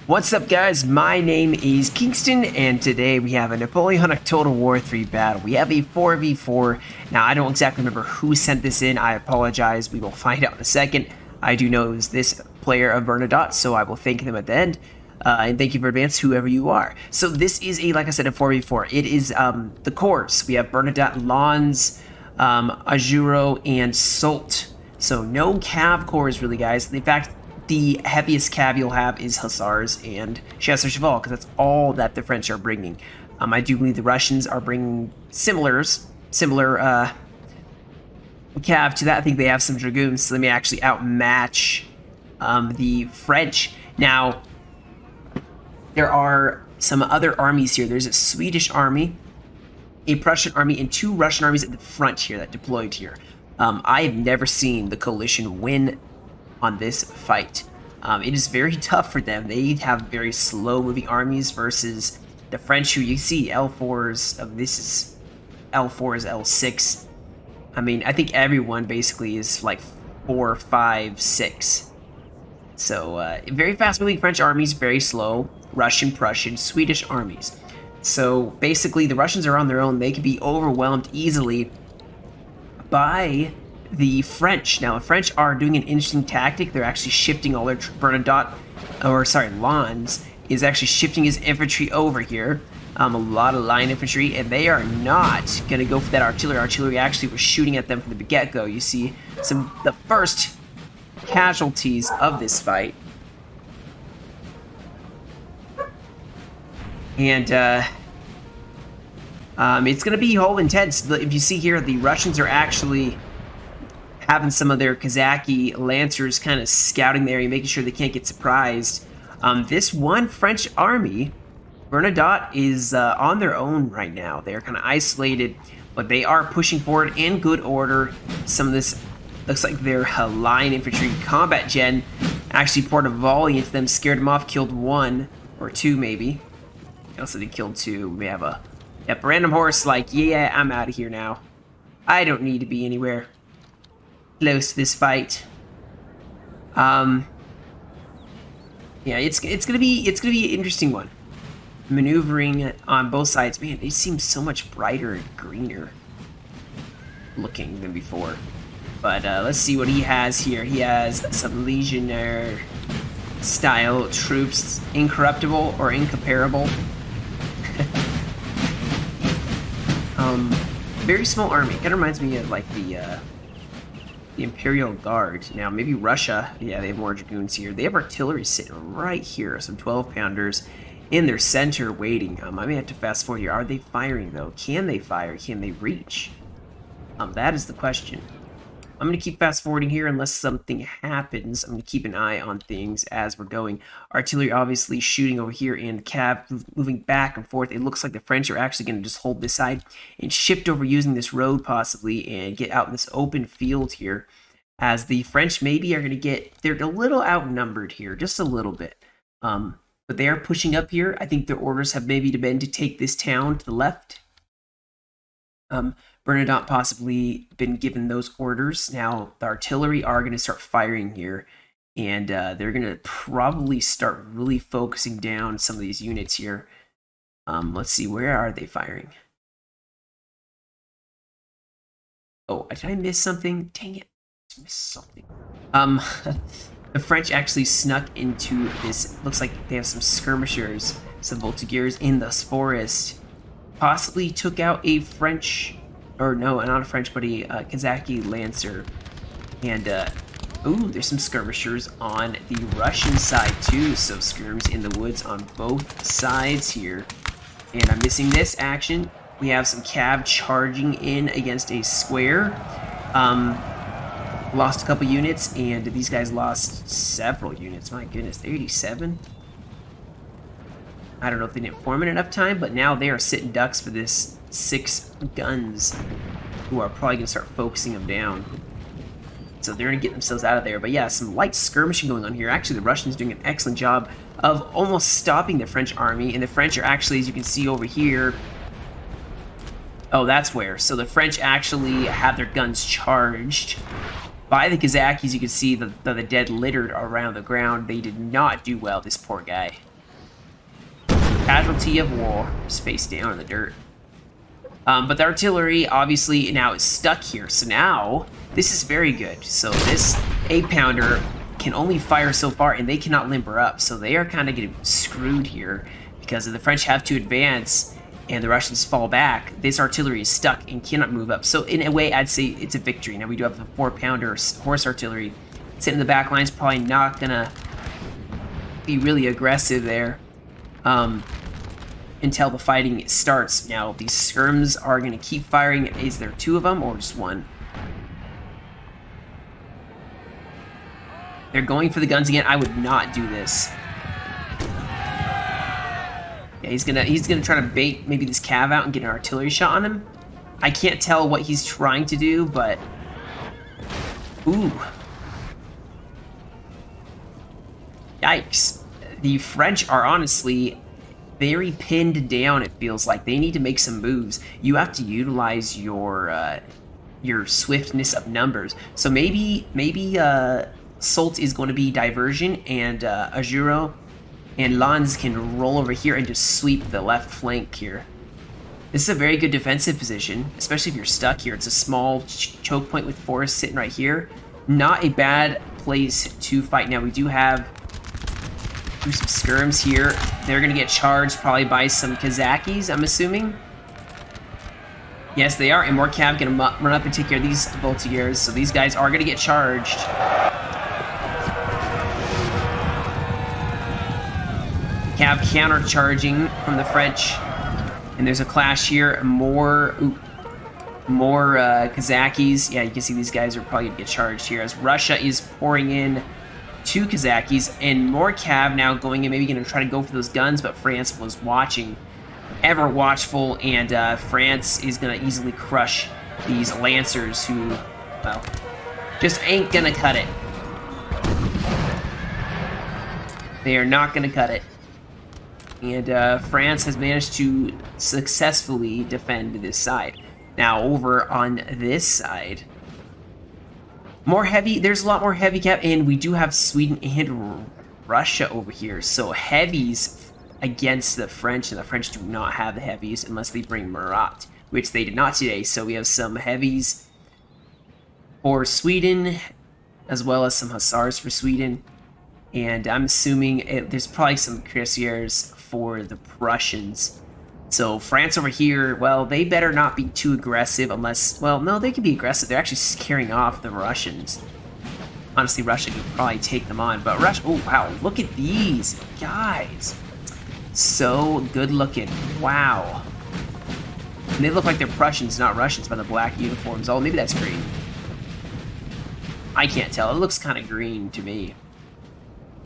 What's up, guys? My name is Kingston, and today we have a Napoleonic Total War 3 battle. We have a 4v4. Now, I don't exactly remember who sent this in. I apologize. We will find out in a second. I do know it was this player of Bernadotte, so I will thank them at the end. And thank you for advance, whoever you are. So this is like I said, a 4v4. It is the corps. We have Bernadotte and Lannes, Augereau and Soult. So no cav corps, really, guys. In fact, the heaviest cav you'll have is hussars and chasseurs cheval, because that's all that the French are bringing. I do believe the Russians are bringing similar cav to that. I think they have some dragoons, so they may actually outmatch the French. Now, there are some other armies here. There's a Swedish army, a Prussian army, and two Russian armies at the front here that deployed here. I have never seen the coalition win on this fight. It is very tough for them. They have very slow-moving armies versus the French, who you see L4s. This is L4s, L6. I mean, I think everyone basically is like 4, 5, 6. So, very fast-moving French armies, very slow. Russian, Prussian, Swedish armies. So, basically, the Russians are on their own. They can be overwhelmed easily by the French. Now, the French are doing an interesting tactic. They're actually shifting all their Lannes is actually shifting his infantry over here. A lot of line infantry, and they are not going to go for that artillery. Artillery actually was shooting at them from the get-go. You see the first casualties of this fight. And it's going to be whole intense. If you see here, the Russians are actually having some of their Kazaki lancers kind of scouting the area, making sure they can't get surprised. This one French army, Bernadotte, is on their own right now. They're kind of isolated, but they are pushing forward in good order. Some of this looks like their line infantry combat gen actually poured a volley into them, scared them off, killed one or two maybe. Also, they killed two. We have a random horse like, yeah, I'm out of here now. I don't need to be anywhere close to this fight. Yeah, it's gonna be an interesting one. Maneuvering on both sides, man, they seem so much brighter and greener looking than before. But let's see what he has here. He has some legionnaire style troops, incorruptible or incomparable. Very small army. Kind of reminds me of like the Imperial Guard. Now, maybe Russia. Yeah, they have more dragoons here. They have artillery sitting right here. Some 12-pounders in their center waiting. I may have to fast forward here. Are they firing, though? Can they fire? Can they reach? That is the question. I'm going to keep fast forwarding here unless something happens. I'm going to keep an eye on things as we're going. Artillery obviously shooting over here, and cav moving back and forth. It looks like the French are actually going to just hold this side and shift over using this road possibly and get out in this open field here, as the French maybe are going to they're a little outnumbered here, just a little bit. But they are pushing up here. I think their orders have maybe been to take this town to the left. Bernadotte possibly been given those orders. Now, the artillery are going to start firing here, and they're going to probably start really focusing down some of these units here. Let's see, where are they firing? Oh, did I miss something? Dang it, I missed something. The French actually snuck into this. Looks like they have some skirmishers, some voltigeurs in this forest. Possibly took out a French, or no, not a French, but a Kazaki lancer. And, ooh, there's some skirmishers on the Russian side too. So skirms in the woods on both sides here. And I'm missing this action. We have some cav charging in against a square. Lost a couple units, and these guys lost several units. My goodness, 87. I don't know if they didn't form in enough time, but now they are sitting ducks for this 6 guns, who are probably going to start focusing them down. So they're going to get themselves out of there. But yeah, some light skirmishing going on here. Actually, the Russians doing an excellent job of almost stopping the French army. And the French are actually, as you can see over here... Oh, that's where. So the French actually have their guns charged by the Kazakis. You can see the dead littered around the ground. They did not do well, this poor guy. Casualty of war. Just face down in the dirt. But the artillery, obviously, now is stuck here. So now, this is very good. So this 8-pounder can only fire so far, and they cannot limber up. So they are kind of getting screwed here, because if the French have to advance and the Russians fall back, this artillery is stuck and cannot move up. So in a way, I'd say it's a victory. Now we do have the 4-pounder horse artillery sitting in the back lines, probably not gonna be really aggressive there until the fighting starts. Now these skirms are gonna keep firing. Is there 2 of them or just 1? They're going for the guns again. I would not do this. Yeah, he's gonna try to bait maybe this cav out and get an artillery shot on him. I can't tell what he's trying to do, but ooh, yikes! The French are honestly very pinned down. It feels like they need to make some moves. You have to utilize your swiftness of numbers. So maybe Soult is going to be diversion, and Augereau and Lannes can roll over here and just sweep the left flank here. This is a very good defensive position, especially if you're stuck here. It's a small choke point with forest sitting right here. Not a bad place to fight. Now we do have some skirms here. They're going to get charged probably by some Kazakis, I'm assuming. Yes, they are, and more cav going to run up and take care of these Voltigeurs, so these guys are going to get charged. Cav counter-charging from the French, and there's a clash here. More Kazakis. Yeah, you can see these guys are probably gonna get charged here as Russia is pouring in 2 Kazakis, and more cav now going in, maybe gonna try to go for those guns, but France was watching, ever watchful, and France is gonna easily crush these Lancers who, well, just ain't gonna cut it. They are not gonna cut it. And France has managed to successfully defend this side. Now over on this side, more heavy, there's a lot more heavy cap, and we do have Sweden and Russia over here. So heavies against the French, and the French do not have the heavies unless they bring Murat, which they did not today. So we have some heavies for Sweden, as well as some hussars for Sweden. And I'm assuming there's probably some cuirassiers for the Prussians. So France over here, well, they better not be too aggressive unless, well, no, they can be aggressive. They're actually scaring off the Russians. Honestly, Russia could probably take them on, but Russia, oh wow, look at these guys. So good looking, wow. And they look like they're Prussians, not Russians, by the black uniforms. Oh, maybe that's green. I can't tell, it looks kind of green to me.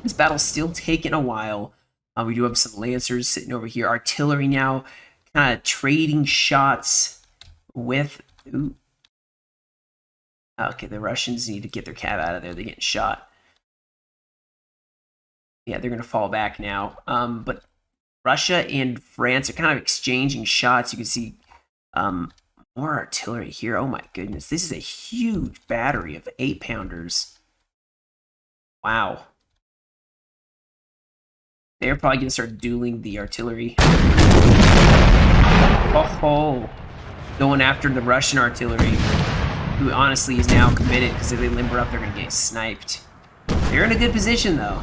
This battle's still taking a while. We do have some Lancers sitting over here. Artillery now, kind of trading shots with... Ooh. Okay, the Russians need to get their cav out of there. They're getting shot. Yeah, they're going to fall back now. But Russia and France are kind of exchanging shots. You can see more artillery here. Oh my goodness. This is a huge battery of 8-pounders. Wow. They're probably going to start dueling the artillery. Oh, going after the Russian artillery, who honestly is now committed, because if they limber up, they're going to get sniped. They're in a good position, though.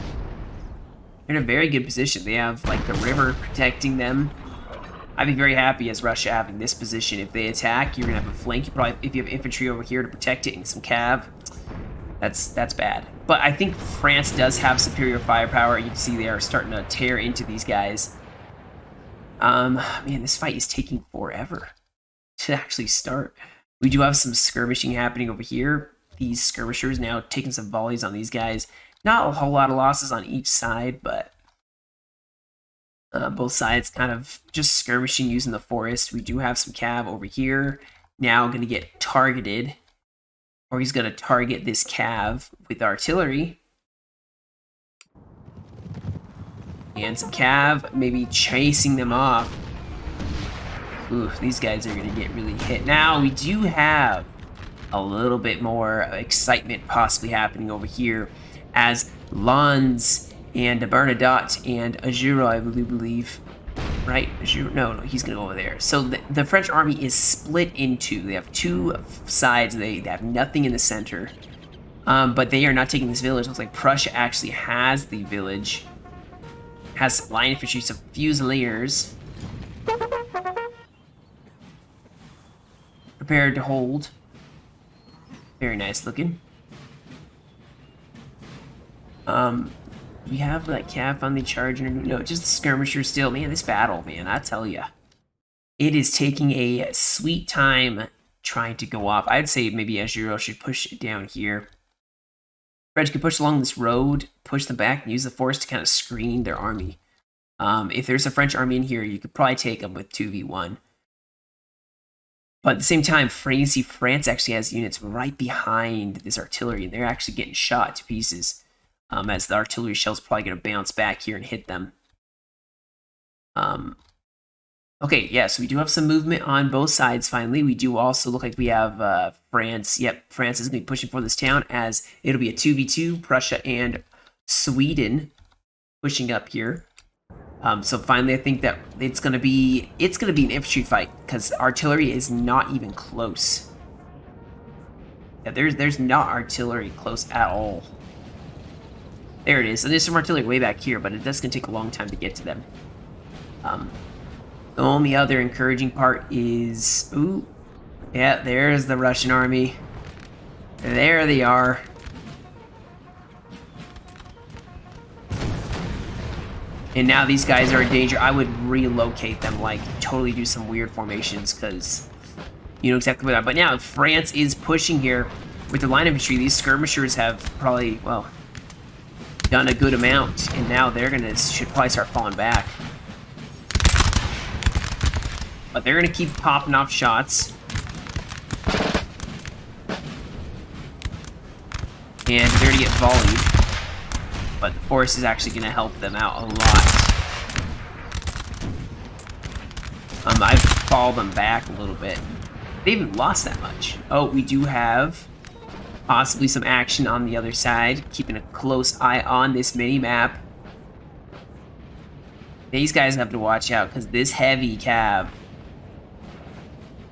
They're in a very good position. They have, like, the river protecting them. I'd be very happy as Russia having this position. If they attack, you're going to have a flank. You probably, if you have infantry over here to protect it and some cav, that's bad. But I think France does have superior firepower. You can see they are starting to tear into these guys. Man, this fight is taking forever to actually start. We do have some skirmishing happening over here. These skirmishers now taking some volleys on these guys. Not a whole lot of losses on each side, but both sides kind of just skirmishing using the forest. We do have some cav over here. Now going to get targeted. Or he's going to target this cav with artillery. And some cav, maybe chasing them off. Ooh, these guys are going to get really hit. Now, we do have a little bit more excitement possibly happening over here as Lannes and Bernadotte and Augereau, I believe, right? No, he's gonna go over there. So the French army is split into. They have two sides. They have nothing in the center. But they are not taking this village. It looks like Prussia actually has the village. Has line infantry, some fusiliers. Prepared to hold. Very nice looking. We have that calf on the charge. No, just the skirmisher still. Man, this battle, man, I tell ya. It is taking a sweet time trying to go off. I'd say maybe Augereau should push it down here. French could push along this road, push them back, and use the force to kind of screen their army. If there's a French army in here, you could probably take them with 2v1. But at the same time, France actually has units right behind this artillery, and they're actually getting shot to pieces. As the artillery shell's probably going to bounce back here and hit them. Okay, yeah, so we do have some movement on both sides finally. We do also look like we have France. Yep, France is going to be pushing for this town as it'll be a 2v2, Prussia and Sweden pushing up here. So finally I think that it's going to be an infantry fight because artillery is not even close. Yeah, there's not artillery close at all. There it is. And there's some artillery way back here, but it does going to take a long time to get to them. The only other encouraging part is... Ooh. Yeah, there's the Russian army. There they are. And now these guys are in danger. I would relocate them, like, totally do some weird formations, because you know exactly what I'm... But now, France is pushing here with the line infantry. These skirmishers have probably, well... done a good amount, and now they're should probably start falling back. But they're gonna keep popping off shots. And they're gonna get volleyed. But the force is actually gonna help them out a lot. I've followed them back a little bit. They haven't lost that much. Oh, we do have possibly some action on the other side, keeping a close eye on this mini-map. These guys have to watch out, because this heavy cab...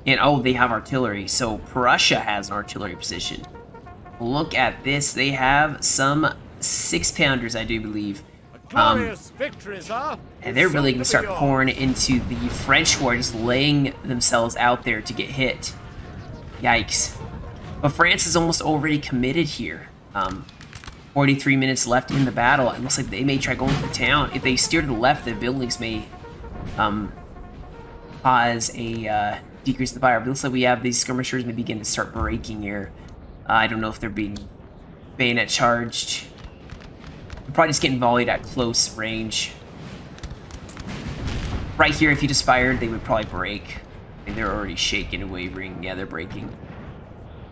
And, oh, they have artillery, so Prussia has an artillery position. Look at this, they have some 6-pounders, I do believe. And they're really going to start pouring into the French who are just laying themselves out there to get hit. Yikes. But France is almost already committed here. 43 minutes left in the battle. It looks like they may try going for the town. If they steer to the left, the buildings may cause a decrease in the fire. But it looks like we have these skirmishers may begin to start breaking here. I don't know if they're being bayonet charged. They're probably just getting volleyed at close range. Right here, if you just fired, they would probably break. And they're already shaking and wavering. Yeah, they're breaking.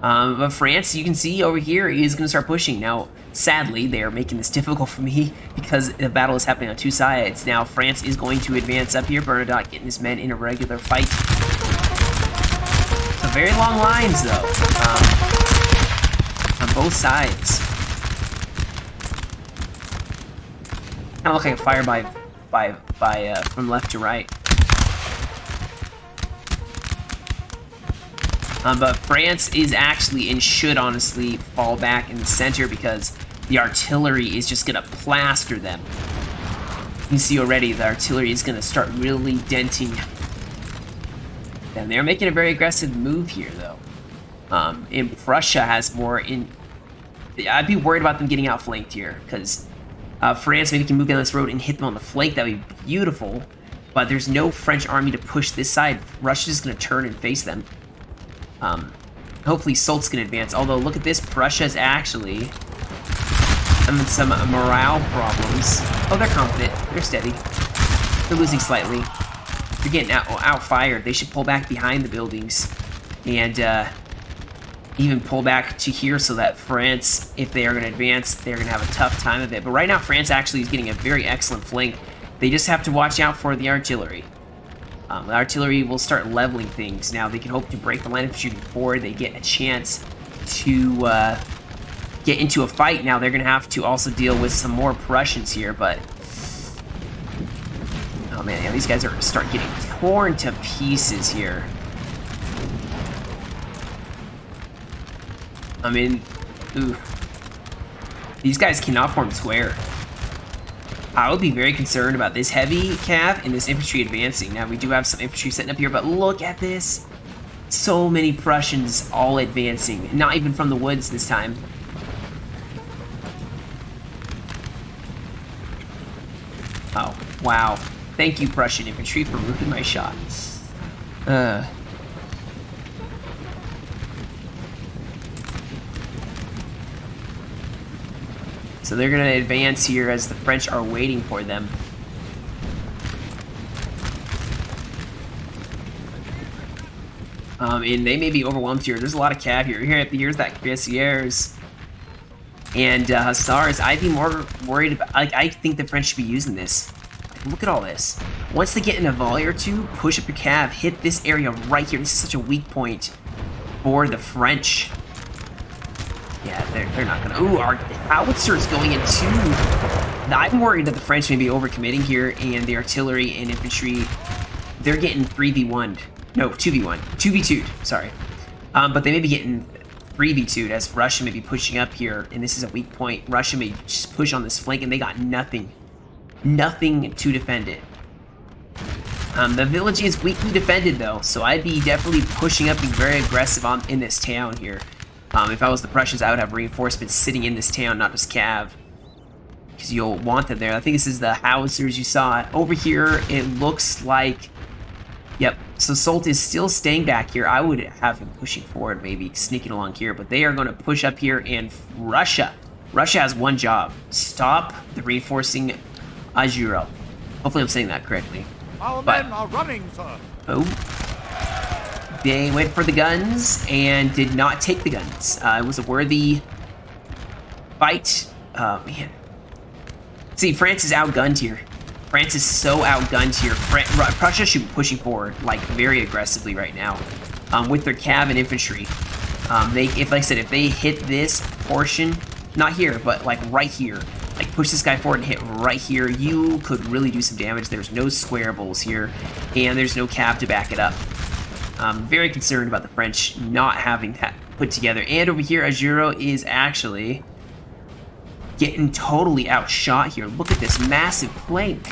But France, you can see over here, is going to start pushing. Now, sadly, they are making this difficult for me because the battle is happening on two sides. Now, France is going to advance up here. Bernadotte getting his men in a regular fight. So very long lines, though, on both sides. Kind of look like a fire from left to right. But France is actually and should honestly fall back in the center because the artillery is just going to plaster them. You can see already the artillery is going to start really denting them. They're making a very aggressive move here, though. And Prussia has more in... I'd be worried about them getting outflanked here because France maybe can move down this road and hit them on the flank. That would be beautiful. But there's no French army to push this side. Russia's going to turn and face them. Hopefully Soult's gonna advance. Although, look at this, Prussia's actually having some morale problems. Oh, they're confident. They're steady. They're losing slightly. They're getting outfired. They should pull back behind the buildings and even pull back to here so that France, if they are gonna advance, they're gonna have a tough time of it. But right now, France actually is getting a very excellent flank. They just have to watch out for the artillery. The artillery will start leveling things. Now, they can hope to break the line of infantry before they get a chance to get into a fight. Now, they're going to have to also deal with some more Prussians here, but... Oh man, yeah, these guys are start getting torn to pieces here. I mean, ooh. These guys cannot form square. I would be very concerned about this heavy cav and this infantry advancing. Now, we do have some infantry setting up here, but look at this. So many Prussians all advancing. Not even from the woods this time. Oh, wow. Thank you, Prussian infantry, for ruining my shot. So they're going to advance here as the French are waiting for them. And they may be overwhelmed here. There's a lot of cav here. Here's that cuirassiers and hussars. I'd be more worried about. Like, I think the French should be using this. Like, look at all this. Once they get in a volley or two, push up your cav, hit this area right here. This is such a weak point for the French. Yeah, they're not gonna. Ooh, our howitzers going in too. I'm worried that the French may be overcommitting here, and the artillery and infantry, they're getting 3v1'd. No, 2v1. 2v2'd, sorry. But they may be getting 3v2'd as Russia may be pushing up here, and this is a weak point. Russia may just push on this flank, and they got nothing. Nothing to defend it. The village is weakly defended, though, so I'd be definitely pushing up, being very aggressive in this town here. If I was the Prussians, I would have reinforcements sitting in this town, not just cav. Because you'll want them there. I think this is the howitzers you saw. Over here, it looks like... Yep, so Soult is still staying back here. I would have him pushing forward, maybe sneaking along here. But they are going to push up here, and Russia has one job. Stop the reinforcing Augereau. Hopefully I'm saying that correctly. Our men are running, sir. Oh. They went for the guns and did not take the guns. It was a worthy fight. Man. See, France is outgunned here. France is so outgunned here. Prussia should be pushing forward, like, very aggressively right now. With their cav and infantry. Like I said, if they hit this portion, not here, but, like, right here. Like, push this guy forward and hit right here, you could really do some damage. There's no square bowls here, and there's no cav to back it up. I'm very concerned about the French not having that put together. And over here, Augereau is actually getting totally outshot here. Look at this massive flank.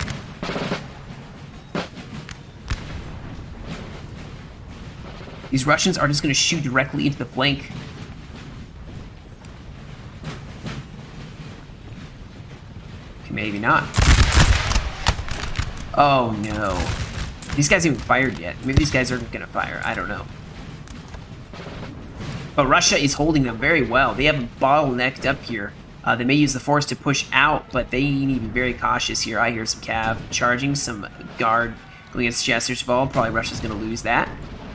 These Russians are just going to shoot directly into the flank. Okay, maybe not. Oh, no. These guys haven't fired yet. Maybe these guys aren't going to fire. I don't know. But Russia is holding them very well. They have them bottlenecked up here. They may use the force to push out, but they need to be very cautious here. I hear some cav charging, some guard going against Chesterval. Probably Russia's going to lose that.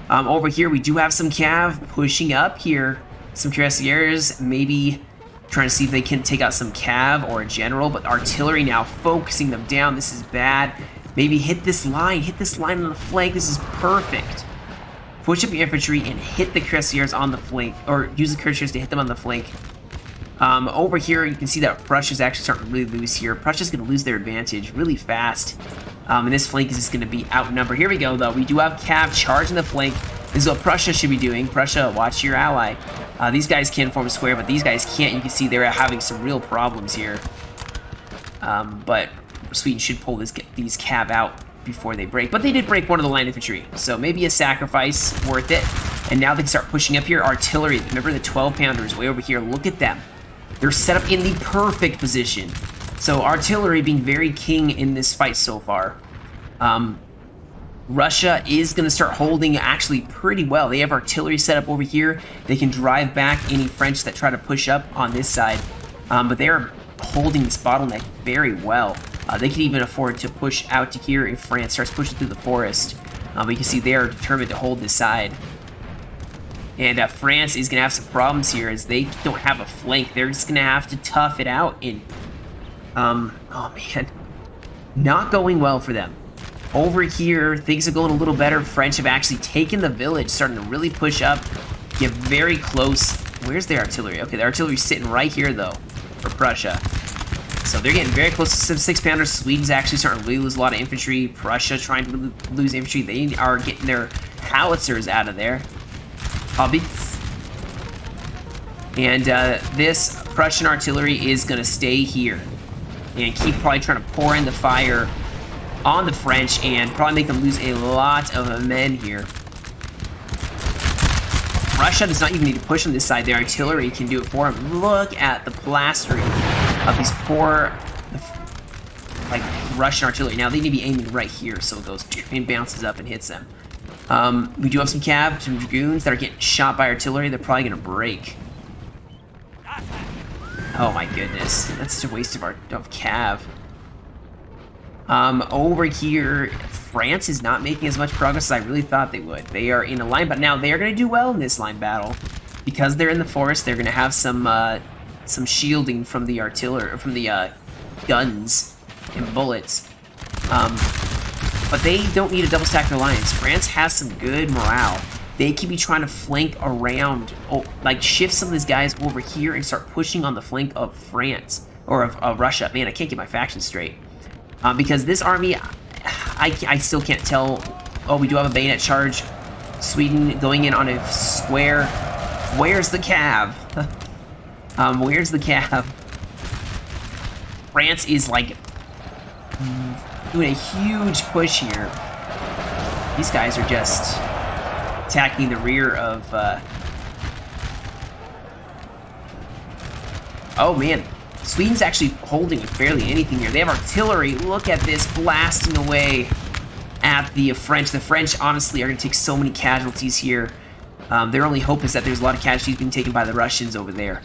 Over here, we do have some cav pushing up here. Some cuirassiers maybe trying to see if they can take out some cav or a general, but artillery now focusing them down. This is bad. Maybe hit this line on the flank. This is perfect. Push up your infantry and hit the cuirassiers on the flank, or use the cuirassiers to hit them on the flank. Over here, you can see that Prussia's actually starting to really lose here. Prussia's going to lose their advantage really fast. And this flank is just going to be outnumbered. Here we go, though. We do have cav charging the flank. This is what Prussia should be doing. Prussia, watch your ally. These guys can form a square, but these guys can't. You can see they're having some real problems here. But Sweden should pull these cav out before they break. But they did break one of the line infantry, so maybe a sacrifice worth it. And now they can start pushing up here. Artillery, remember the 12-pounders way over here. Look at them. They're set up in the perfect position. So artillery being very king in this fight so far. Russia is going to start holding actually pretty well. They have artillery set up over here. They can drive back any French that try to push up on this side. But they are holding this bottleneck very well. They can even afford to push out to here if France starts pushing through the forest. But you can see they are determined to hold this side. And France is going to have some problems here as they don't have a flank. They're just going to have to tough it out. And, oh man, not going well for them. Over here, things are going a little better. French have actually taken the village, starting to really push up, get very close. Where's the artillery? Okay, the artillery's sitting right here, though, for Prussia. So they're getting very close to some 6-pounders. Sweden's actually starting to lose a lot of infantry. Prussia trying to lose infantry. They are getting their howitzers out of there. Hobbits. And this Prussian artillery is going to stay here and keep probably trying to pour in the fire on the French and probably make them lose a lot of men here. Russia does not even need to push on this side. The artillery can do it for them. Look at the plastering of these poor, like, Russian artillery. Now, they need to be aiming right here so it goes and bounces up and hits them. We do have some cav, some dragoons that are getting shot by artillery. They're probably going to break. Oh, my goodness. That's such a waste of cav. Over here, France is not making as much progress as I really thought they would. They are in a line, but now they are going to do well in this line battle. Because they're in the forest, they're going to have some shielding from the artillery, from the guns and bullets. But they don't need a double stack their lines. France has some good morale. They can be trying to flank around, like shift some of these guys over here and start pushing on the flank of France, or of Russia. Man, I can't get my factions straight. Because this army, I still can't tell. Oh, we do have a bayonet charge. Sweden going in on a square. Where's the cav? Where's the cav? France is like doing a huge push here. These guys are just attacking the rear of... Oh, man. Sweden's actually holding with barely anything here. They have artillery. Look at this, blasting away at the French. The French, honestly, are going to take so many casualties here. Their only hope is that there's a lot of casualties being taken by the Russians over there.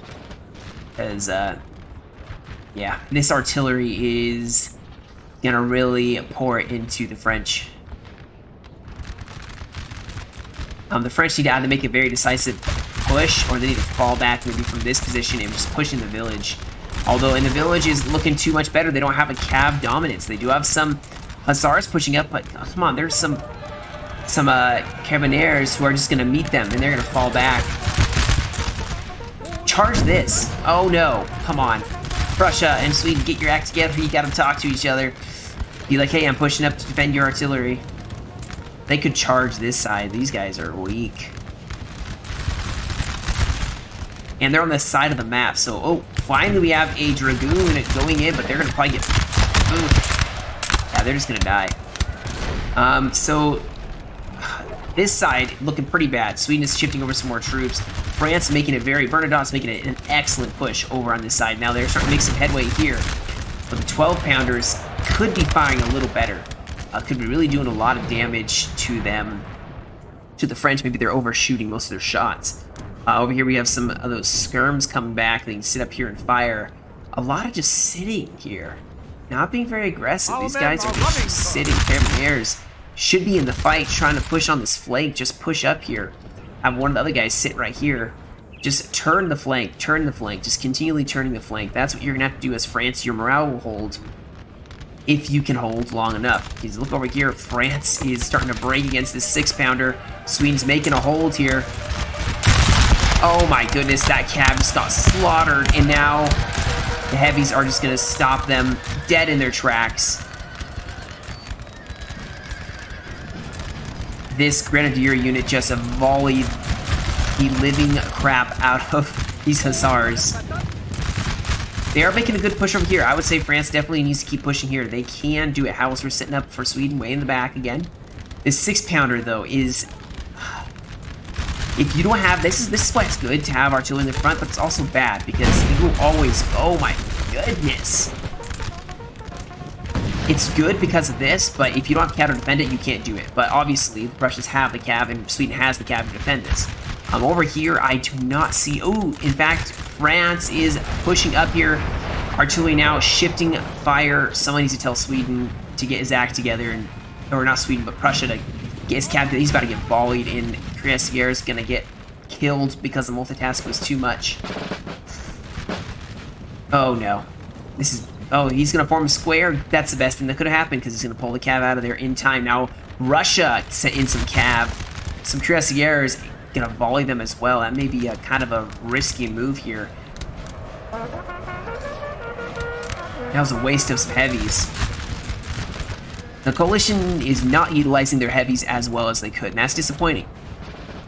Because, yeah, this artillery is going to really pour into the French. The French need to either make a very decisive push, or they need to fall back maybe from this position and just push in the village. Although in the village is looking too much better. They don't have a cav dominance. They do have some hussars pushing up, but oh, come on, there's some carabiniers who are just going to meet them, and they're going to fall back. Charge this. Oh no, come on. Prussia and Sweden, get your act together. You got to talk to each other. Be like, hey, I'm pushing up to defend your artillery. They could charge this side. These guys are weak. And they're on the side of the map, so, oh, finally we have a dragoon going in, but they're going to probably get... Ooh. Yeah, they're just going to die. So, this side looking pretty bad. Sweden is shifting over some more troops. France making it very... Bernadotte's making it an excellent push over on this side. Now they're starting to make some headway here. But the 12-pounders could be firing a little better. Could be really doing a lot of damage to them. To the French, maybe they're overshooting most of their shots. Over here we have some of those skirms coming back. They can sit up here and fire. A lot of just sitting here. Not being very aggressive. These guys are just sitting. Carabiniers should be in the fight, trying to push on this flank. Just push up here. Have one of the other guys sit right here. Just turn the flank. Turn the flank. Just continually turning the flank. That's what you're going to have to do as France. Your morale will hold. If you can hold long enough. Because look over here. France is starting to break against this 6-pounder. Sweden's making a hold here. Oh my goodness, that cav just got slaughtered, and now the heavies are just going to stop them dead in their tracks. This grenadier unit just volleyed the living crap out of these hussars. They are making a good push over here. I would say France definitely needs to keep pushing here. They can do it. Howitzers sitting up for Sweden way in the back again. This 6-pounder, though, is... If you don't have... This is why it's good to have artillery in the front, but it's also bad, because you will always... Oh my goodness. It's good because of this, but if you don't have cav to defend it, you can't do it. But obviously, the Prussians have the cav, and Sweden has the cav to defend this. Over here, I do not see... Oh, in fact, France is pushing up here. Artillery now shifting fire. Someone needs to tell Sweden to get his act together, and... Or not Sweden, but Prussia to get his cav. He's about to get volleyed, and Cuirassier is going to get killed because the multitask was too much. Oh, no. This is... Oh, he's going to form a square. That's the best thing that could have happened, because he's going to pull the cav out of there in time. Now, Russia sent in some cav. Some Cuirassiers going to volley them as well. That may be a kind of a risky move here. That was a waste of some heavies. The coalition is not utilizing their heavies as well as they could, and that's disappointing.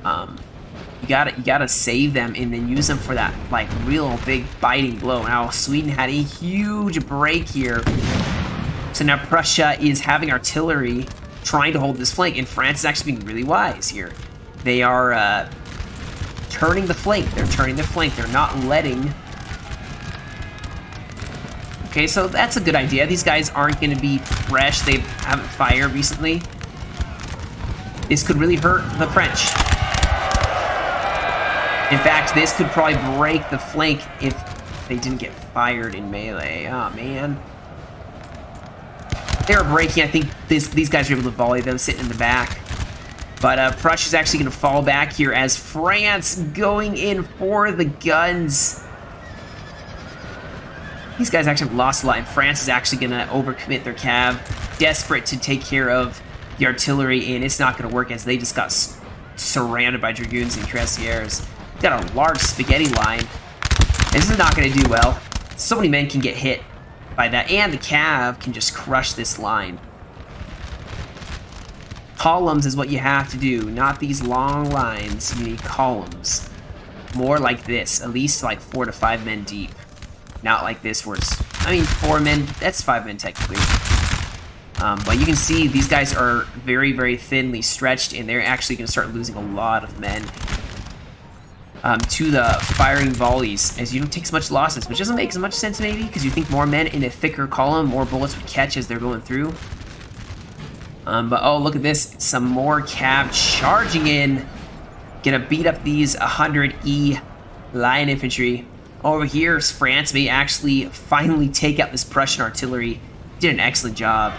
You gotta save them and then use them for that like real big biting blow. Now Sweden had a huge break here, so now Prussia is having artillery trying to hold this flank, and France is actually being really wise here. They are turning the flank. They're turning the flank. They're not letting. Okay, so that's a good idea. These guys aren't going to be fresh. They haven't fired recently. This could really hurt the French. In fact, this could probably break the flank if they didn't get fired in melee. Oh, man. They were breaking. I think these guys were able to volley them sitting in the back. But Prussia's actually going to fall back here as France going in for the guns. These guys actually lost a lot, and France is actually going to overcommit their cav, desperate to take care of the artillery, and it's not going to work as they just got surrounded by dragoons and cuirassiers. Got a large spaghetti line. This is not going to do well. So many men can get hit by that, and the cav can just crush this line. Columns is what you have to do, not these long lines. You need columns. More like this, at least like 4 to 5 men deep. Not like this where it's, I mean, 4 men, that's 5 men technically. But you can see these guys are very, very thinly stretched, and they're actually going to start losing a lot of men to the firing volleys, as you don't take as much losses, which doesn't make as much sense maybe, because you think more men in a thicker column, more bullets would catch as they're going through. But oh, look at this, some more cav charging in, gonna beat up these 100E line infantry. Over here, France may actually finally take out this Prussian artillery. Did an excellent job.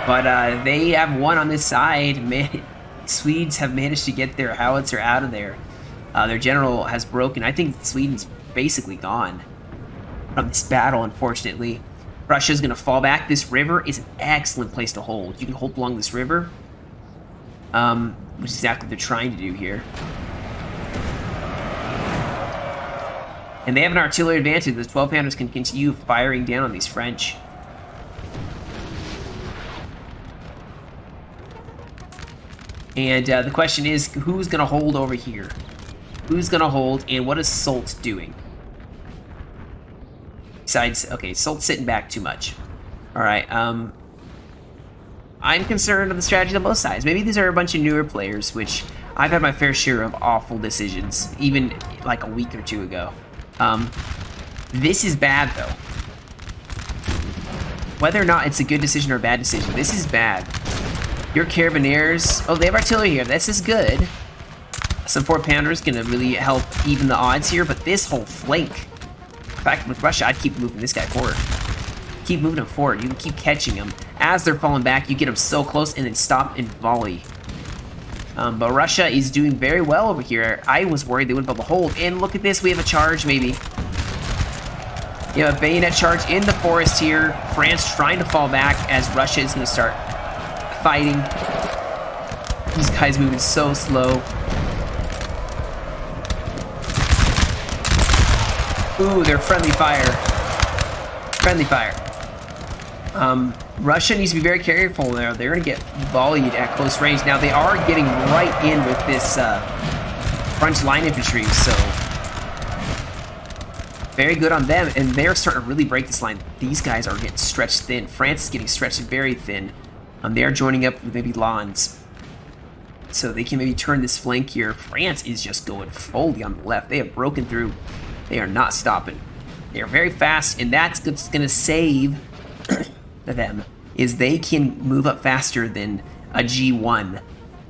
But they have won on this side. Man, Swedes have managed to get their howitzer out of there. Their general has broken. I think Sweden's basically gone from this battle, unfortunately. Russia's going to fall back. This river is an excellent place to hold. You can hold along this river, which is exactly what they're trying to do here. And they have an artillery advantage. The 12-pounders can continue firing down on these French. And the question is, who's going to hold over here? Who's going to hold, and what is Soult doing? Besides, okay, Soult's sitting back too much. Alright, I'm concerned of the strategy on both sides. Maybe these are a bunch of newer players, which I've had my fair share of awful decisions, even like a week or two ago. This is bad, though. Whether or not it's a good decision or a bad decision, this is bad. Your Carabineers... Oh, they have artillery here. This is good. Some 4-pounders gonna really help even the odds here, but this whole flank... In fact, with Russia, I'd keep moving this guy forward. Keep moving him forward. You can keep catching him. As they're falling back, you get them so close and then stop and volley. But Russia is doing very well over here. I was worried they wouldn't be able to hold. And look at this, we have a charge, maybe. You have a bayonet charge in the forest here. France trying to fall back as Russia is going to start fighting. These guys moving so slow. Ooh, they're friendly fire. Friendly fire. Russia needs to be very careful there. They're going to get volleyed at close range. Now, they are getting right in with this French line infantry, so very good on them. And they're starting to really break this line. These guys are getting stretched thin. France is getting stretched very thin. They are joining up with maybe Lannes. So they can maybe turn this flank here. France is just going fully on the left. They have broken through. They are not stopping. They are very fast, and that's what's going to save them, is they can move up faster than a G1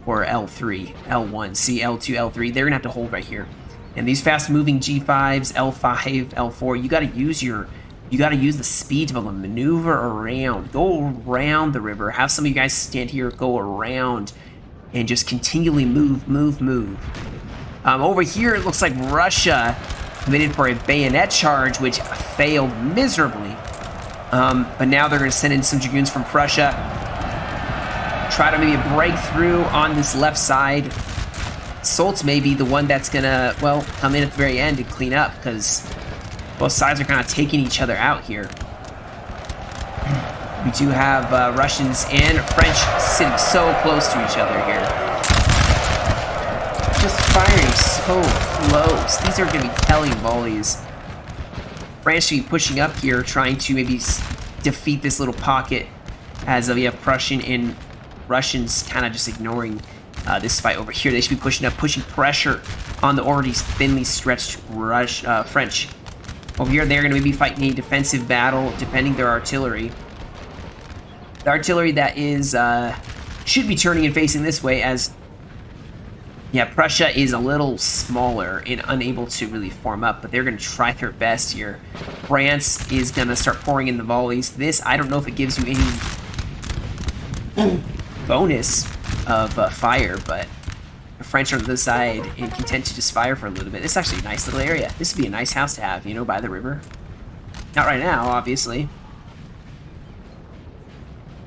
or L3, L1, see L2, L3. They're going to have to hold right here. And these fast-moving G5s, L5, L4, you got to use the speed to be able to maneuver around. Go around the river. Have some of you guys stand here, go around, and just continually move, move, move. Over here, it looks like Russia committed for a bayonet charge, which failed miserably. But now they're going to send in some dragoons from Prussia. Try to maybe break through on this left side. Soult's maybe the one that's going to, well, come in at the very end and clean up, because both sides are kind of taking each other out here. We do have Russians and French sitting so close to each other here. Just firing so close. These are going to be telling volleys. France should be pushing up here, trying to maybe defeat this little pocket, as we have Prussian and Russians kind of just ignoring this fight over here. They should be pushing up, pushing pressure on the already thinly stretched French. Over here, they're going to be fighting a defensive battle, defending their artillery. The artillery that is should be turning and facing this way, as yeah, Prussia is a little smaller and unable to really form up, but they're going to try their best here. France is going to start pouring in the volleys. This, I don't know if it gives you any bonus of fire, but the French are on the side and content to just fire for a little bit. This is actually a nice little area. This would be a nice house to have, you know, by the river. Not right now, obviously.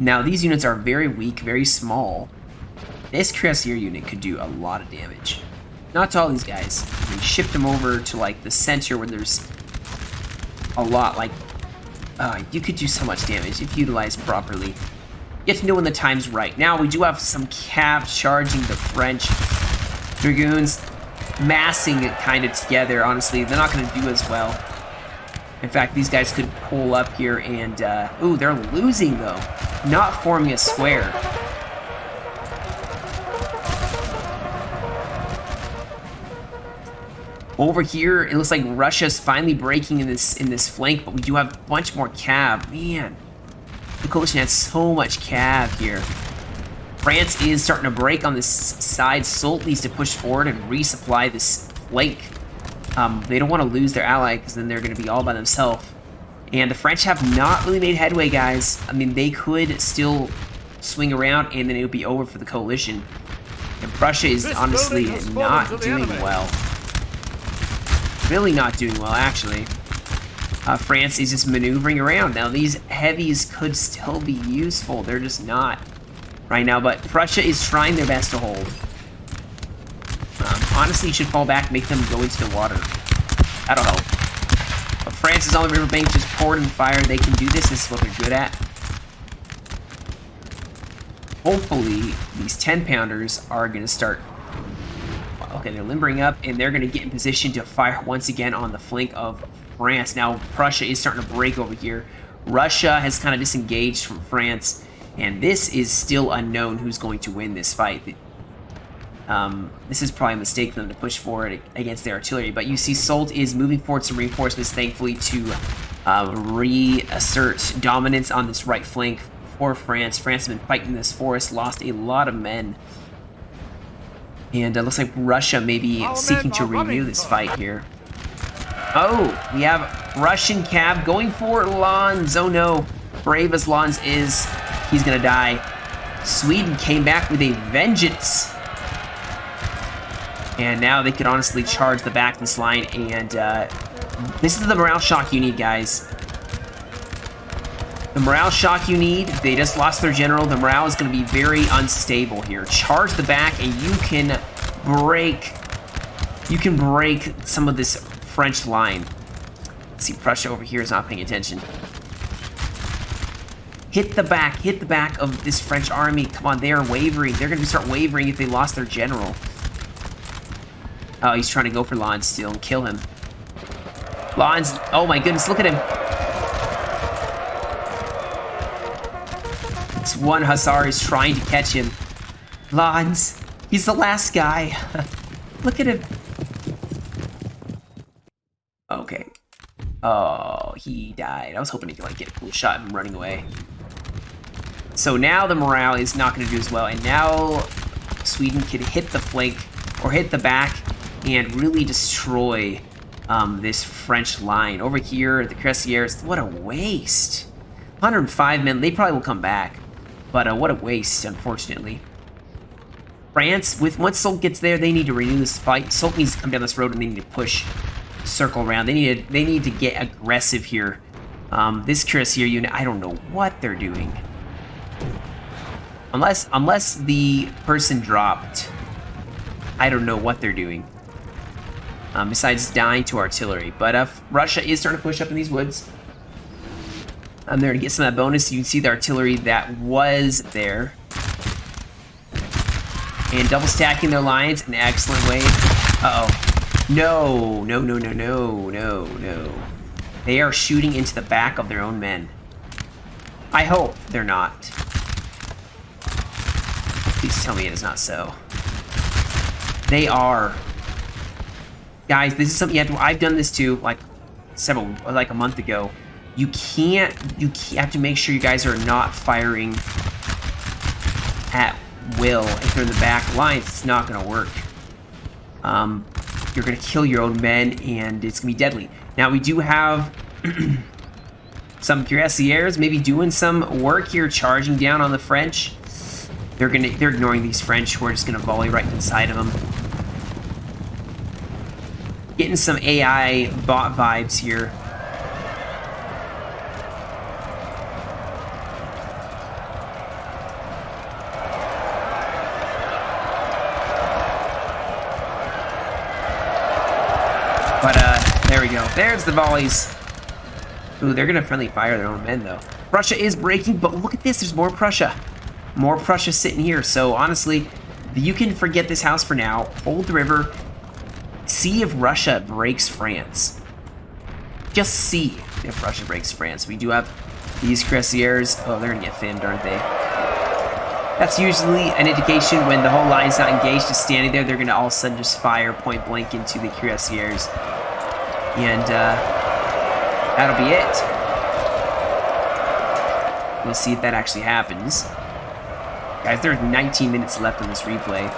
Now, these units are very weak, very small. This cuirassier unit could do a lot of damage. Not to all these guys. We shift them over to, like, the center where there's a lot, like... you could do so much damage if utilized properly. You have to know when the time's right. Now, we do have some cav charging the French. Dragoons massing it kind of together, honestly. They're not going to do as well. In fact, these guys could pull up here and... ooh, they're losing, though. Not forming a square. Over here, it looks like Russia's finally breaking in this flank, but we do have a bunch more cav. Man, the coalition has so much cav here. France is starting to break on this side. Soult needs to push forward and resupply this flank. They don't want to lose their ally, because then they're going to be all by themselves. And the French have not really made headway, guys. I mean, they could still swing around, and then it would be over for the coalition. And Prussia is honestly not doing well. Really not doing well, actually. France is just maneuvering around. Now, these heavies could still be useful. They're just not right now, but Prussia is trying their best to hold. Honestly, you should fall back, make them go into the water. That'll help. But France is on the riverbank, just pouring fire. They can do this. This is what they're good at. Hopefully, these 10-pounders are going to start... Okay, they're limbering up, and they're going to get in position to fire once again on the flank of France. Now, Prussia is starting to break over here. Russia has kind of disengaged from France, and this is still unknown who's going to win this fight. This is probably a mistake for them to push forward against the artillery, but you see Soult is moving forward some reinforcements, thankfully, to reassert dominance on this right flank for France. France has been fighting this forest, lost a lot of men. And it looks like Russia may be seeking to renew this fight here. Oh, we have Russian cav going for Lannes. Oh no, brave as Lannes is, he's gonna die. Sweden came back with a vengeance. And now they could honestly charge the back of this line, and this is the morale shock you need, guys. The morale shock you need. They just lost their general. The morale is going to be very unstable here. Charge the back, and you can break some of this French line. Let's see, Prussia over here is not paying attention. Hit the back of this French army. Come on, they are wavering. They're going to start wavering if they lost their general. Oh, he's trying to go for Lannes still and kill him. Lannes, oh my goodness, look at him. This one hussar is trying to catch him. Lannes, he's the last guy. Look at him. Okay. Oh, he died. I was hoping he could like get a cool shot of him running away. So now the morale is not going to do as well, and now Sweden can hit the flank or hit the back and really destroy this French line. Over here, the Cuirassiers, what a waste. 105 men, they probably will come back, but what a waste, unfortunately. France, once Soult gets there, they need to renew this fight. Soult needs to come down this road, and they need to push, circle around. They need to get aggressive here. This Cuirassier unit, I don't know what they're doing. Unless the person dropped, I don't know what they're doing. Besides dying to artillery. But Russia is starting to push up in these woods. I'm there to get some of that bonus. You can see the artillery that was there. And double stacking their lines, an excellent way. Uh-oh. No, no, no, no, no, no, no. They are shooting into the back of their own men. I hope they're not. Please tell me it is not so. They are. Guys, this is something you have to, I've done this too, like a month ago. You have to make sure you guys are not firing at will. If they're in the back lines, it's not going to work. You're going to kill your own men, and it's going to be deadly. Now, we do have some cuirassiers maybe doing some work here, charging down on the French. They're ignoring these French who are just going to volley right inside of them. Getting some AI bot vibes here. But, there we go. There's the volleys. Ooh, they're gonna friendly fire their own men, though. Prussia is breaking, but look at this. There's more Prussia. More Prussia sitting here. So, honestly, you can forget this house for now. Hold the river. See if Russia breaks France. Just see if Russia breaks France. We do have these cuirassiers. Oh, they're gonna get thinned, aren't they? That's usually an indication when the whole line's not engaged, just standing there, they're gonna all of a sudden just fire point blank into the cuirassiers. And that'll be it. We'll see if that actually happens. Guys, there's 19 minutes left on this replay.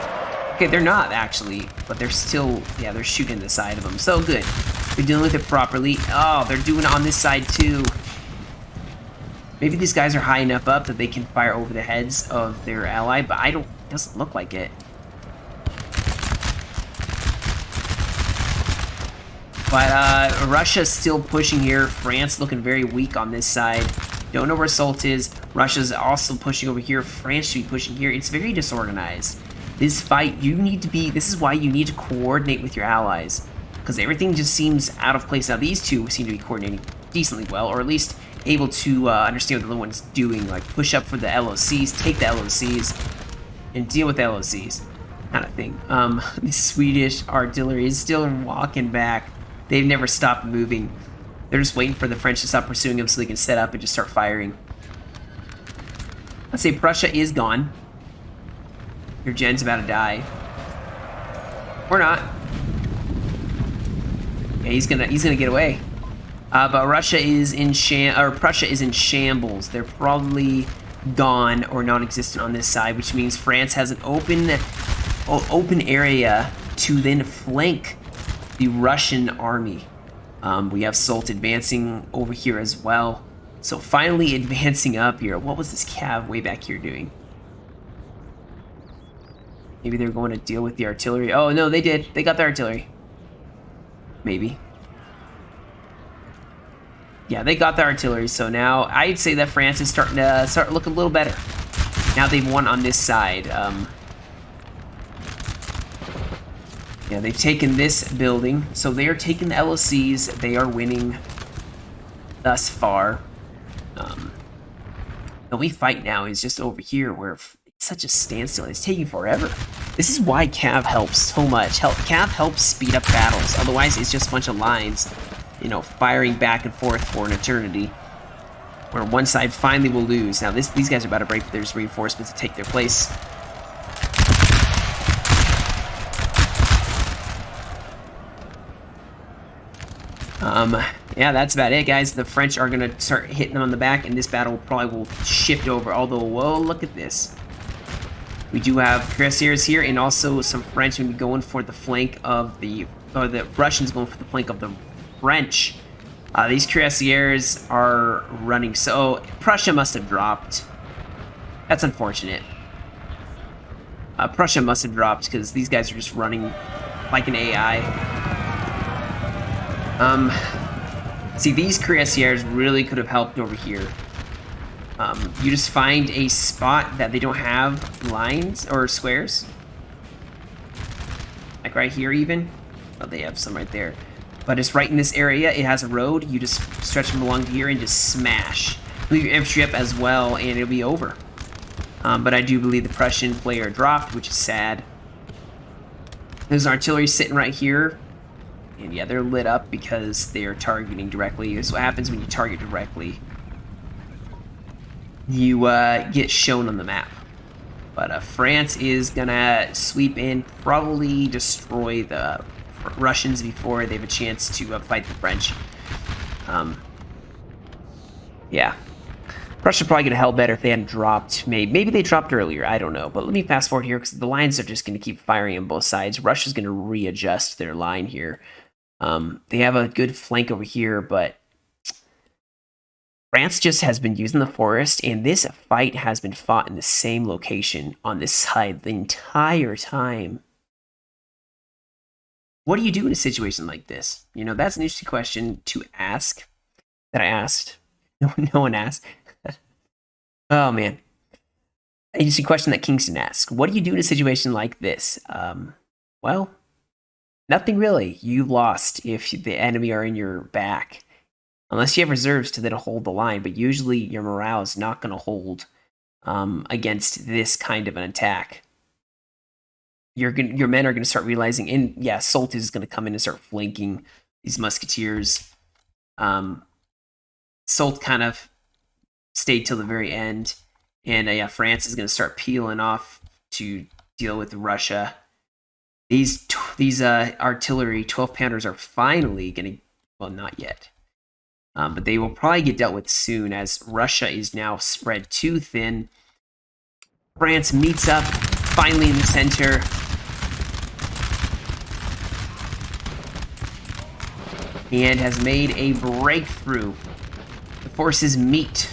Okay, they're not actually, but they're still, yeah, they're shooting the side of them. So good. They're dealing with it properly. Oh, they're doing it on this side too. Maybe these guys are high enough up that they can fire over the heads of their ally, but it doesn't look like it. But Russia's still pushing here. France looking very weak on this side. Don't know where Soult is. Russia's also pushing over here. France should be pushing here. It's very disorganized. This fight, this is why you need to coordinate with your allies. Because everything just seems out of place. Now, these two seem to be coordinating decently well, or at least able to understand what the other one's doing. Like, push up for the LOCs, take the LOCs, and deal with the LOCs. Kind of thing. The Swedish artillery is still walking back. They've never stopped moving. They're just waiting for the French to stop pursuing them so they can set up and just start firing. Let's say Prussia is gone. Your gen's about to die. Or not. Yeah, he's gonna get away. But Prussia is in shambles. They're probably gone or non-existent on this side, which means France has an open area to then flank the Russian army. We have Soult advancing over here as well. So finally advancing up here. What was this cav way back here doing? Maybe they're going to deal with the artillery. Oh, no, they did. They got the artillery. Maybe. Yeah, they got the artillery. So now I'd say that France is starting to look a little better. Now they've won on this side. Yeah, they've taken this building. So they are taking the LOCs. They are winning thus far. The only fight now is just over here where it's such a standstill. It's taking forever. This is why Cav helps so much. Cav helps speed up battles. Otherwise, it's just a bunch of lines, you know, firing back and forth for an eternity. Where one side finally will lose. Now, these guys are about to break. There's reinforcements to take their place. Yeah, that's about it, guys. The French are gonna start hitting them on the back, and this battle probably will shift over. Although, whoa, look at this. We do have cuirassiers here, and also some French will be going for the flank of the Russians going for the flank of the French. These cuirassiers are running, so Prussia must have dropped. That's unfortunate. Prussia must have dropped because these guys are just running like an AI. See, these cuirassiers really could have helped over here. You just find a spot that they don't have lines or squares. Like right here even. Oh, they have some right there. But it's right in this area. It has a road. You just stretch them along here and just smash. Leave your infantry up as well, and it'll be over. But I do believe the Prussian player dropped, which is sad. There's artillery sitting right here. And yeah, they're lit up because they are targeting directly. This is what happens when you target directly. You get shown on the map. But France is gonna sweep in, probably destroy the Russians before they have a chance to fight the French. Yeah. Russia probably could have held better if they hadn't dropped. Maybe they dropped earlier. I don't know. But let me fast forward here because the lines are just going to keep firing on both sides. Russia's going to readjust their line here. They have a good flank over here, but France just has been using the forest, and this fight has been fought in the same location on this side the entire time. What do you do in a situation like this? You know, that's an interesting question to ask that I asked. No one asked. Oh, man. An interesting question that Kingston asked. What do you do in a situation like this? Well, nothing really. You lost if the enemy are in your back. Unless you have reserves to then hold the line. But usually your morale is not going to hold against this kind of an attack. Your men are going to start realizing, and yeah, Soult is going to come in and start flanking these musketeers. Soult kind of stayed till the very end, and yeah, France is going to start peeling off to deal with Russia. These artillery 12-pounders are finally going to, well, not yet, but they will probably get dealt with soon as Russia is now spread too thin. France meets up finally in the center. And has made a breakthrough. The forces meet.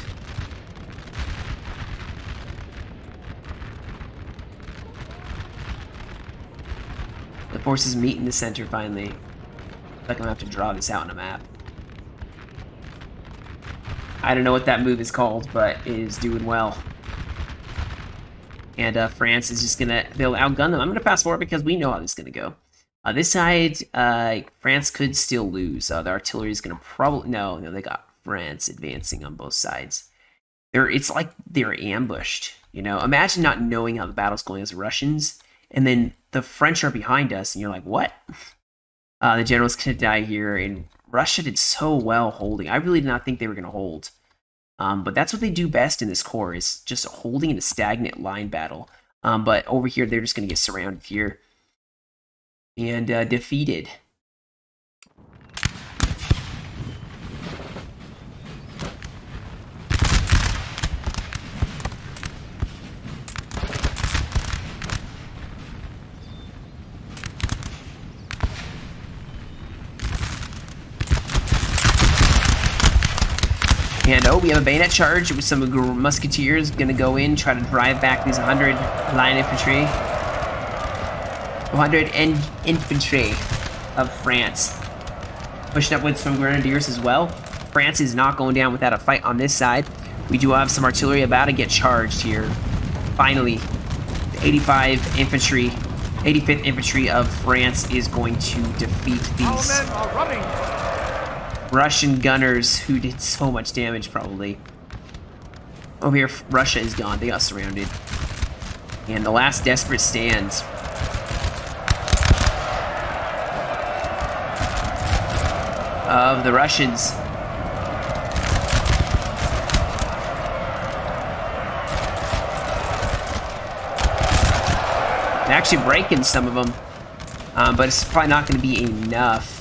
The forces meet in the center finally. Like I'm gonna have to draw this out on a map. I don't know what that move is called, but it is doing well. And France is just gonna, they'll outgun them. I'm gonna fast forward because we know how this is gonna go. This side, France could still lose. The artillery is going to probably... No, they got France advancing on both sides. It's like they're ambushed, you know? Imagine not knowing how the battle's going as Russians, and then the French are behind us, and you're like, what? The general's going to die here, and Russia did so well holding. I really did not think they were going to hold. But that's what they do best in this corps, is just holding in a stagnant line battle. But over here, they're just going to get surrounded here. And defeated. And oh, we have a bayonet charge with some musketeers going to go in, try to drive back these 100 line infantry. 100 infantry of France. Pushing up with some grenadiers as well. France is not going down without a fight on this side. We do have some artillery about to get charged here. Finally, the 85 infantry, 85th infantry of France is going to defeat these Russian gunners who did so much damage probably. Over here, Russia is gone. They got surrounded. And the last desperate stand of the Russians. They're actually breaking some of them, but it's probably not going to be enough.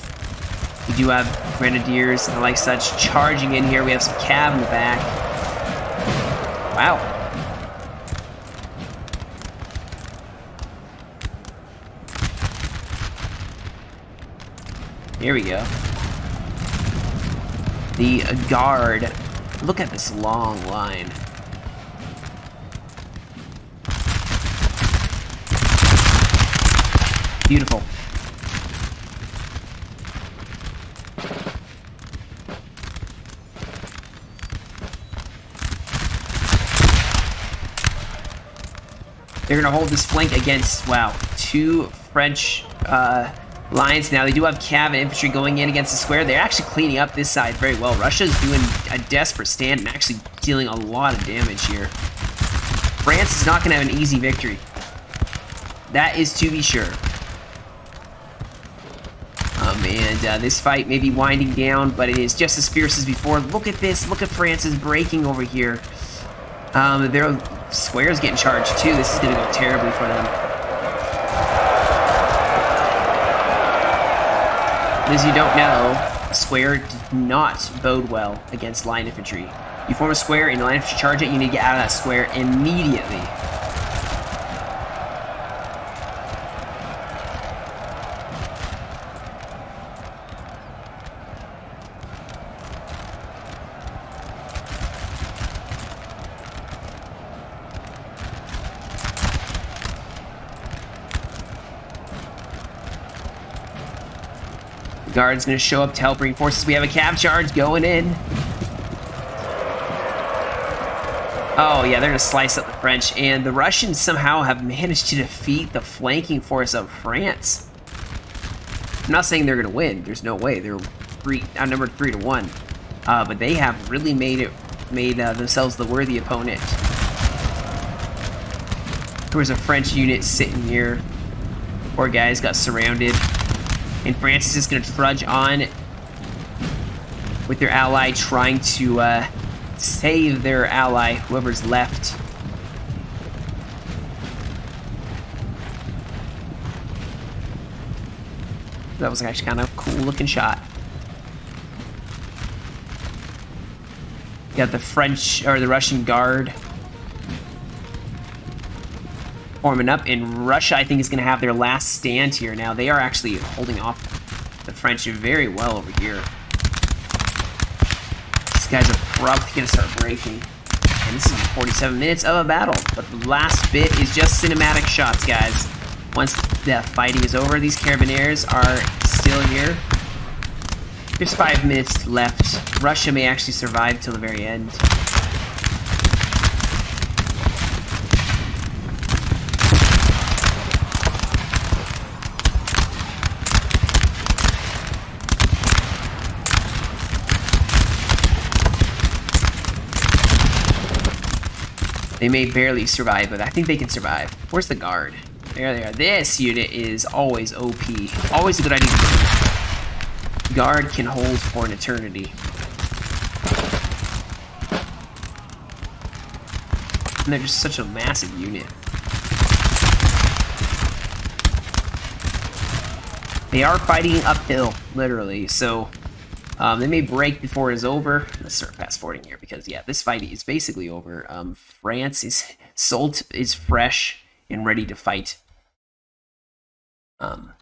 We do have grenadiers and like such charging in here. We have some cav in the back. Wow. Here we go. The guard. Look at this long line. Beautiful. They're going to hold this flank against, wow, two French Lines now, they do have cav and infantry going in against the square. They're actually cleaning up this side very well. Russia's doing a desperate stand and actually dealing a lot of damage here. France is not going to have an easy victory. That is to be sure. And this fight may be winding down, but it is just as fierce as before. Look at this. Look at France's breaking over here. Their square's getting charged too. This is going to go terribly for them. As you don't know, square does not bode well against line infantry. You form a square and line infantry charge it, you need to get out of that square immediately. Guard's going to show up to help reinforces. We have a cav charge going in. Oh, yeah, they're going to slice up the French. And the Russians somehow have managed to defeat the flanking force of France. I'm not saying they're going to win. There's no way. They're outnumbered 3-1. But they have really made themselves the worthy opponent. There was a French unit sitting here. Poor guys got surrounded. And France is just going to trudge on with their ally, trying to save their ally, whoever's left. That was actually kind of a cool looking shot. You got the French, or the Russian guard forming up, and Russia, I think, is going to have their last stand here now. They are actually holding off the French very well over here. These guys are probably going to start breaking. And this is 47 minutes of a battle. But the last bit is just cinematic shots, guys. Once the fighting is over, these Carabiniers are still here. There's 5 minutes left. Russia may actually survive till the very end. They may barely survive, but I think they can survive. Where's the guard? There they are. This unit is always OP. Always a good idea to do. Guard can hold for an eternity. And they're just such a massive unit. They are fighting uphill, literally, so they may break before it is over. Let's start fast forwarding here because, yeah, this fight is basically over. Soult is fresh and ready to fight. And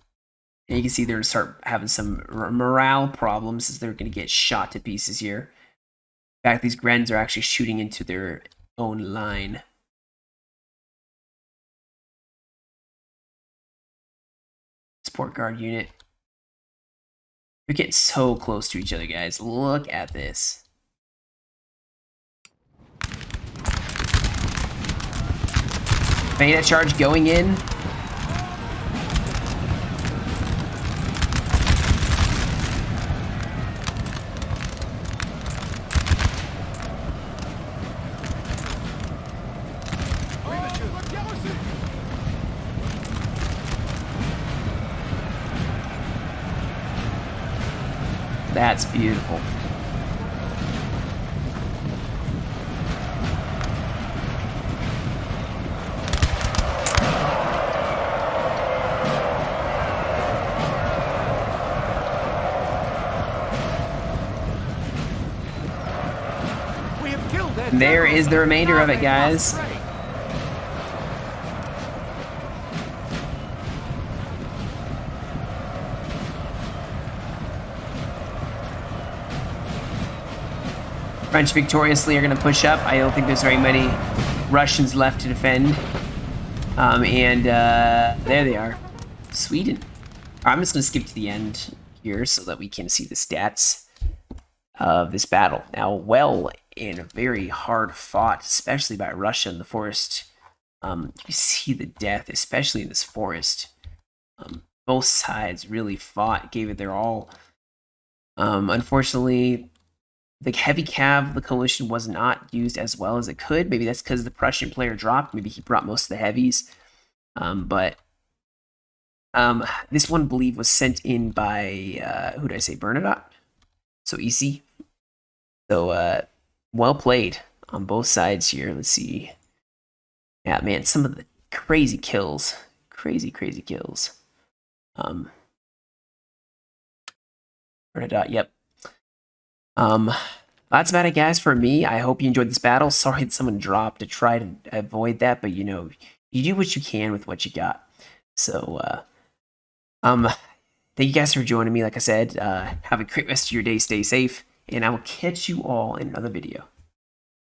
you can see they're going to start having some morale problems as they're going to get shot to pieces here. In fact, these Grens are actually shooting into their own line. Support guard unit. We're getting so close to each other, guys. Look at this. Bayonet charge going in. That's beautiful. And there is the remainder of it, guys. French victoriously are going to push up. I don't think there's very many Russians left to defend. There they are. Sweden. I'm just going to skip to the end here so that we can see the stats of this battle. Now, well and very hard fought, especially by Russia in the forest. You see the death, especially in this forest. both sides really fought, gave it their all. Unfortunately, the heavy cav of the coalition was not used as well as it could. Maybe that's because the Prussian player dropped. Maybe he brought most of the heavies. But this one, I believe, was sent in by, who did I say, Bernadotte? So easy. So, well played on both sides here. Let's see. Yeah, man, some of the crazy kills. Crazy kills. Bernadotte, yep. That's about it, guys, for me. I hope you enjoyed this battle. Sorry that someone dropped to try to avoid that, but you know, you do what you can with what you got. So, thank you guys for joining me. Like I said, have a great rest of your day. Stay safe, and I will catch you all in another video.